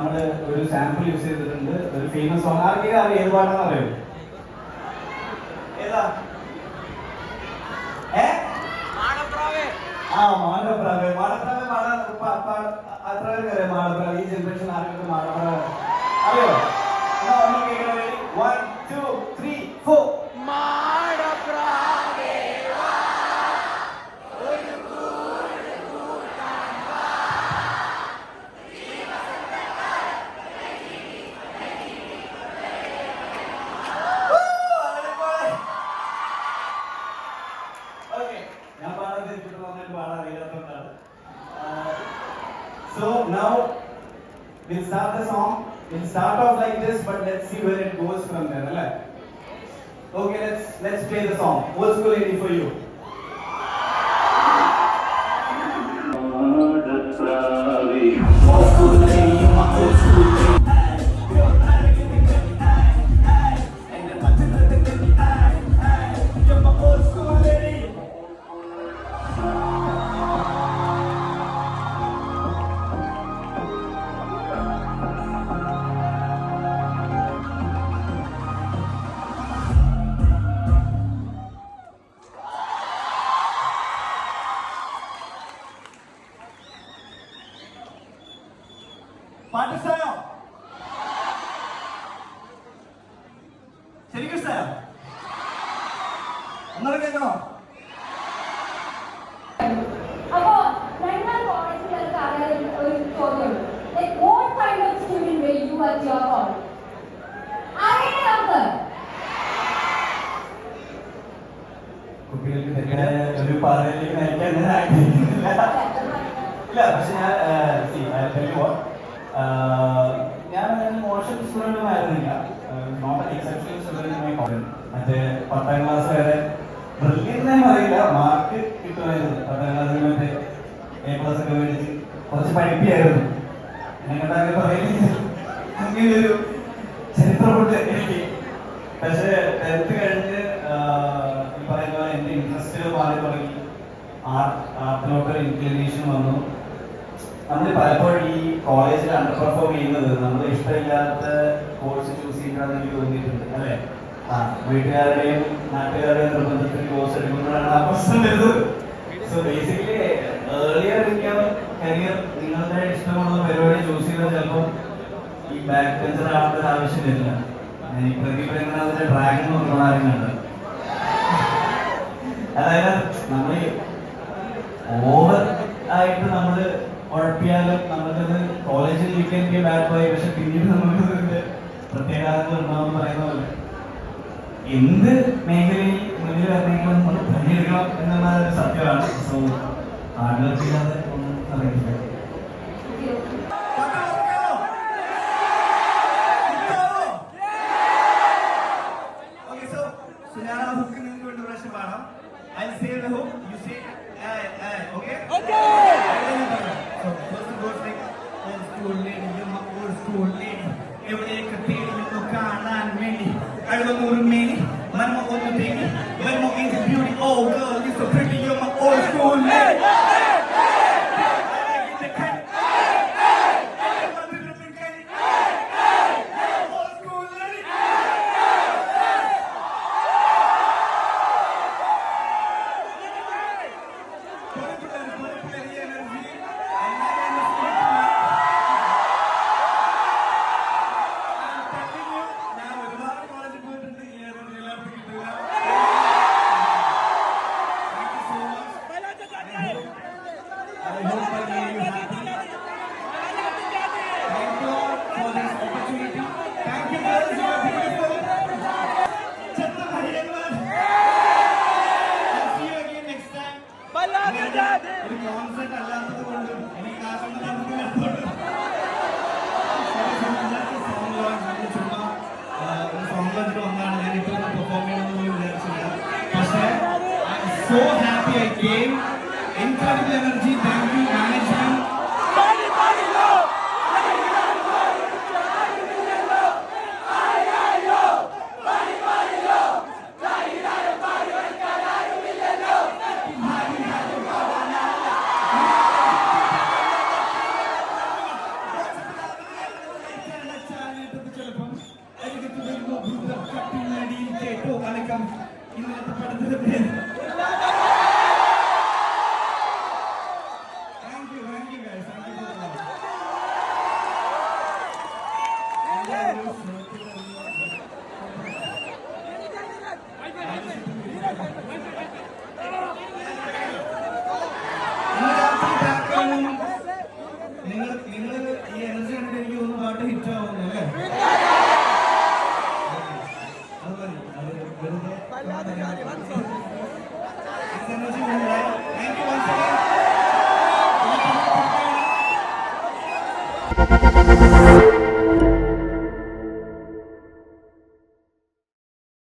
നമ്മൾ ഒരു sample use ചെയ്തിട്ടുണ്ട്. ഒരു ഫേമസ് സോങ്. ആർക്കെങ്കിലും അറിയാം ഏത് പാട്ടാണെന്ന് അറിയോ? ഏതാ? മാടപ്രാവ് പാടാൻ അത്ര പേർക്കറിയാം. മാടപ്രാവ് ഈ ജനറേഷൻ ആർക്കൊക്കെ മാടപ്രാവ് അറിയോ? 1 2 3 4 മാടപ്രാവേ So now we'll start the song. We'll start off like this, but let's see where it goes from there. Right? Okay, let's play the song. Old School Lady for you. Old school lady, my old school lady. പാട്ട് ഇഷ്ടമായോ? ശരിക്കും ഇഷ്ടമായോ? ഒന്നൂടെ കേൾക്കണോ? അപ്പോ ഞങ്ങൾ കോളേജിലേക്ക് അറിയാൻ ഒരു ചോദ്യമുണ്ട്. What kind of student were you at your college? ആരെയാണ് നമുക്ക്? കുട്ടികൾക്ക് തെറ്റായ ഒരു പാതയിലേക്ക് നയിക്കാൻ ഞാൻ ആഗ്രഹിക്കുന്നില്ല. ഇല്ല, പക്ഷെ ഞാൻ മോശം സ്റ്റുഡൻറ്റും ആയിരുന്നില്ല. നോട്ട് എക്സെപ്ഷണൽ സ്റ്റുഡൻറ്റുമായി കോളേജ് മറ്റേ 10ാം ക്ലാസ് വരെ ബ്രില്യൻ്റ് അറിയില്ല, മാർക്ക് കിട്ടുമായിരുന്നു. 10ാം ക്ലാസ്സിൽ മറ്റേ A+ ഒക്കെ മേടിച്ച് കുറച്ച് പഠിപ്പിയായിരുന്നു. ഞങ്ങളുടെ പറയുന്നത് അങ്ങനെയൊരു ചരിത്രമുണ്ട് എനിക്ക്. പക്ഷേ 10th കഴിഞ്ഞ് ഈ പറയുന്ന പോലെ എൻ്റെ ഇൻട്രസ്റ്റ് മാറി തുടങ്ങി. ആർട്ടിലോട്ടൊരു ഇൻക്ലിനേഷൻ വന്നു. നമ്മൾ പലപ്പോഴും ഈ കോളേജിൽ അണ്ടർ പെർഫോം ചെയ്യുന്നത് നമ്മൾ ഇഷ്ടമില്ലാത്ത കോഴ്സ് ചൂസ് ചെയ്യണമെന്ന് എനിക്ക് തോന്നിയിട്ടുണ്ട്, അല്ലേ? വീട്ടുകാരുടെയും നാട്ടുകാരുടെയും നിർബന്ധത്തിൽ കോഴ്സ് എടുക്കുമ്പോഴാണ് ആ പ്രശ്നം വരുന്നത്. So basically earlier in career നിങ്ങളുടെ ഇഷ്ടമുള്ള പരിപാടി ചൂസ് ചെയ്താൽ ചിലപ്പോൾ ഈ ബാക്ക് ബെഞ്ചർ ആവേണ്ട ഒരു ആവശ്യം വരില്ല. ഈ പ്രതിഭ എങ്ങനെ അതിന്റെ ഡ്രാഗൺ നോക്കണമായിരുന്നുണ്ട്. അതായത് നമ്മൾ ഓവർ ആയിട്ട് നമ്മൾ ഉഴപ്പിയാലും നമുക്കത് കോളേജിൽ വീക്കെൻഡ് ബാഡ് പോയി. പക്ഷെ പിന്നീട് നമുക്ക് ഇതിന്റെ പ്രത്യേകതകൾ ഉണ്ടാവുമെന്ന് പറയുന്ന പോലെ എന്ത് മേഖലയിൽ മുന്നിൽ വരണമെങ്കിലും നമ്മൾ പണിയെടുക്കണം എന്നുള്ള ഒരു സത്യമാണ്. സോ ഹാർഡ് വർക്ക് ചെയ്യാതെ ഒന്നും അറിയില്ല. I'll say the hook, you say okay? Okay! So first goes like old school lady, you're my old school lady. എവിടെയൊക്കെ തേടി നിന്നു കാണാൻ വേണ്ടി അഴുന്നൂറ് മേനി മന്മ ഒന്ന് തേടി മന്മ is beauty, oh girl, you're so pretty, you're my old school lady. So happy I came. Incredible energy. Thank you, management. പിന്നടിയിൽ കേട്ടോ കലക്കം ഇന്നത്തെ പടത്തിന്റെ പേര്. Thank you guys. Thank you so much. നിങ്ങൾ ഈ എനർജി കണ്ടിട്ട് എനിക്ക് തോന്നുന്നു പാട്ട് ഹിറ്റ് ആവുന്നു അല്ലേ? അത് മതി. അത് വെറുതെ